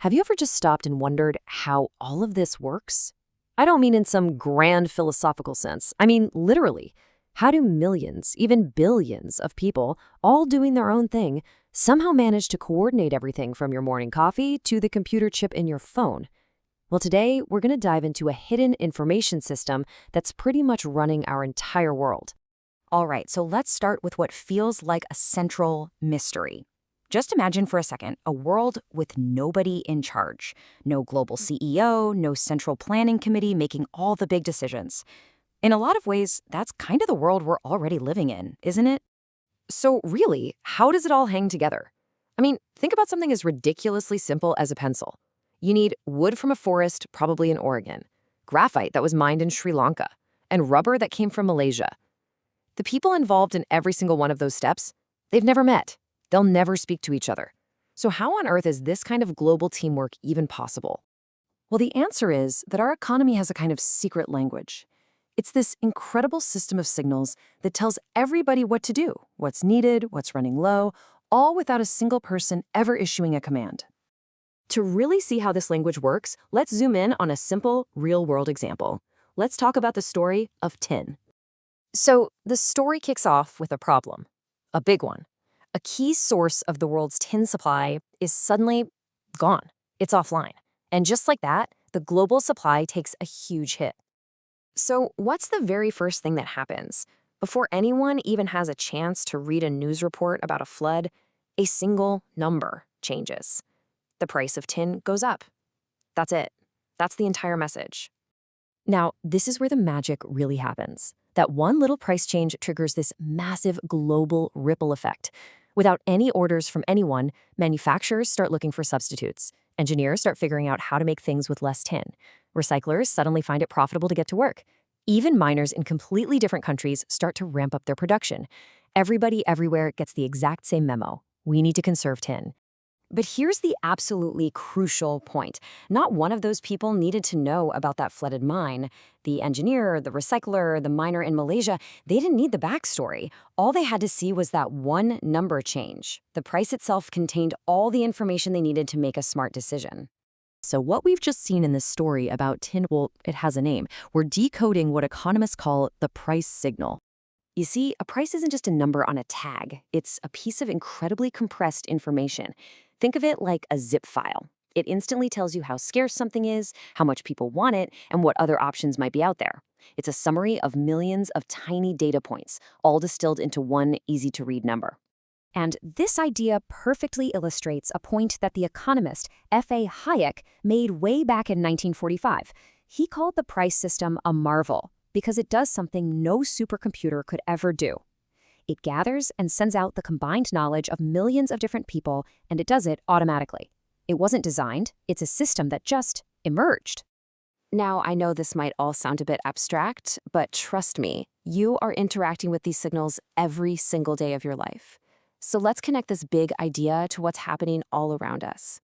Have you ever just stopped and wondered how all of this works? I don't mean in some grand philosophical sense. I mean, literally. How do millions, even billions of people, all doing their own thing, somehow manage to coordinate everything from your morning coffee to the computer chip in your phone? Well, today we're going to dive into a hidden information system that's pretty much running our entire world. All right, so let's start with what feels like a central mystery. Just imagine for a second a world with nobody in charge. No global CEO, no central planning committee making all the big decisions. In a lot of ways, that's kind of the world we're already living in, isn't it? So really, how does it all hang together? I mean, think about something as ridiculously simple as a pencil. You need wood from a forest, probably in Oregon, graphite that was mined in Sri Lanka, and rubber that came from Malaysia. The people involved in every single one of those steps, they've never met. They'll never speak to each other. So how on earth is this kind of global teamwork even possible? Well, the answer is that our economy has a kind of secret language. It's this incredible system of signals that tells everybody what to do, what's needed, what's running low, all without a single person ever issuing a command. To really see how this language works, let's zoom in on a simple, real-world example. Let's talk about the story of tin. So the story kicks off with a problem, a big one. A key source of the world's tin supply is suddenly gone. It's offline. And just like that, the global supply takes a huge hit. So what's the very first thing that happens? Before anyone even has a chance to read a news report about a flood, a single number changes. The price of tin goes up. That's it. That's the entire message. Now, this is where the magic really happens. That one little price change triggers this massive global ripple effect. Without any orders from anyone, manufacturers start looking for substitutes. Engineers start figuring out how to make things with less tin. Recyclers suddenly find it profitable to get to work. Even miners in completely different countries start to ramp up their production. Everybody everywhere gets the exact same memo. We need to conserve tin. But here's the absolutely crucial point. Not one of those people needed to know about that flooded mine. The engineer, the recycler, the miner in Malaysia, they didn't need the backstory. All they had to see was that one number change. The price itself contained all the information they needed to make a smart decision. So what we've just seen in this story about tin, well, it has a name. We're decoding what economists call the price signal. You see, a price isn't just a number on a tag. It's a piece of incredibly compressed information. Think of it like a zip file. It instantly tells you how scarce something is, how much people want it, and what other options might be out there. It's a summary of millions of tiny data points, all distilled into one easy-to-read number. And this idea perfectly illustrates a point that the economist F.A. Hayek made way back in 1945. He called the price system a marvel because it does something no supercomputer could ever do. It gathers and sends out the combined knowledge of millions of different people, and it does it automatically. It wasn't designed, it's a system that just emerged. Now, I know this might all sound a bit abstract, but trust me, you are interacting with these signals every single day of your life. So let's connect this big idea to what's happening all around us.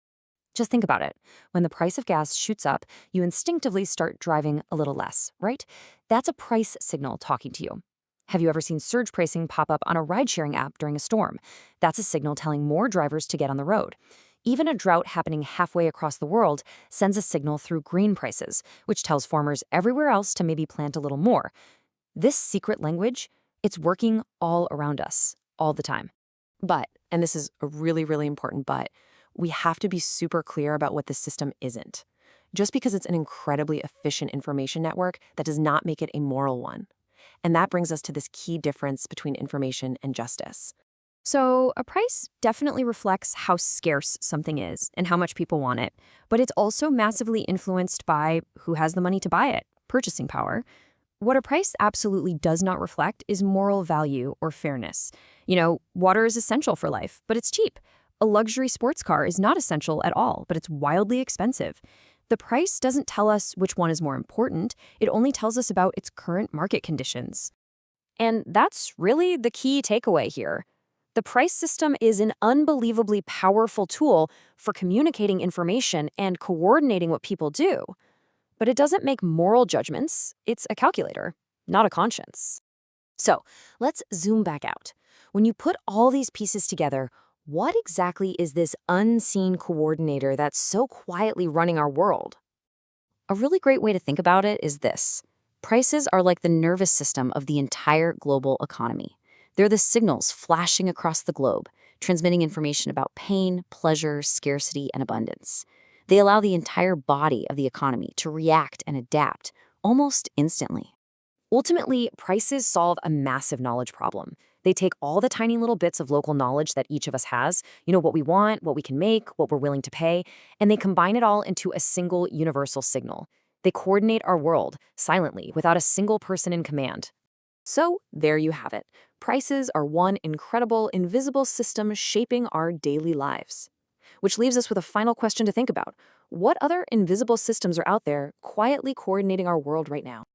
Just think about it. When the price of gas shoots up, you instinctively start driving a little less, right? That's a price signal talking to you. Have you ever seen surge pricing pop up on a ride-sharing app during a storm? That's a signal telling more drivers to get on the road. Even a drought happening halfway across the world sends a signal through green prices, which tells farmers everywhere else to maybe plant a little more. This secret language, it's working all around us, all the time. But, and this is a really, really important but, we have to be super clear about what this system isn't. Just because it's an incredibly efficient information network, that does not make it a moral one. And that brings us to this key difference between information and justice. So a price definitely reflects how scarce something is and how much people want it, but it's also massively influenced by who has the money to buy it, purchasing power. What a price absolutely does not reflect is moral value or fairness. You know, water is essential for life, but it's cheap. A luxury sports car is not essential at all, but it's wildly expensive. The price doesn't tell us which one is more important. It only tells us about its current market conditions. And that's really the key takeaway here. The price system is an unbelievably powerful tool for communicating information and coordinating what people do. But it doesn't make moral judgments. It's a calculator, not a conscience. So let's zoom back out. When you put all these pieces together, What exactly is this unseen coordinator that's so quietly running our world? A really great way to think about it is this. Prices are like the nervous system of the entire global economy. They're the signals flashing across the globe, transmitting information about pain, pleasure, scarcity, and abundance. They allow the entire body of the economy to react and adapt almost instantly. Ultimately, prices solve a massive knowledge problem. They take all the tiny little bits of local knowledge that each of us has, what we want, what we can make, what we're willing to pay, and they combine it all into a single universal signal. They coordinate our world silently without a single person in command. So, there you have it. Prices are one incredible, invisible system shaping our daily lives. Which leaves us with a final question to think about. What other invisible systems are out there quietly coordinating our world right now?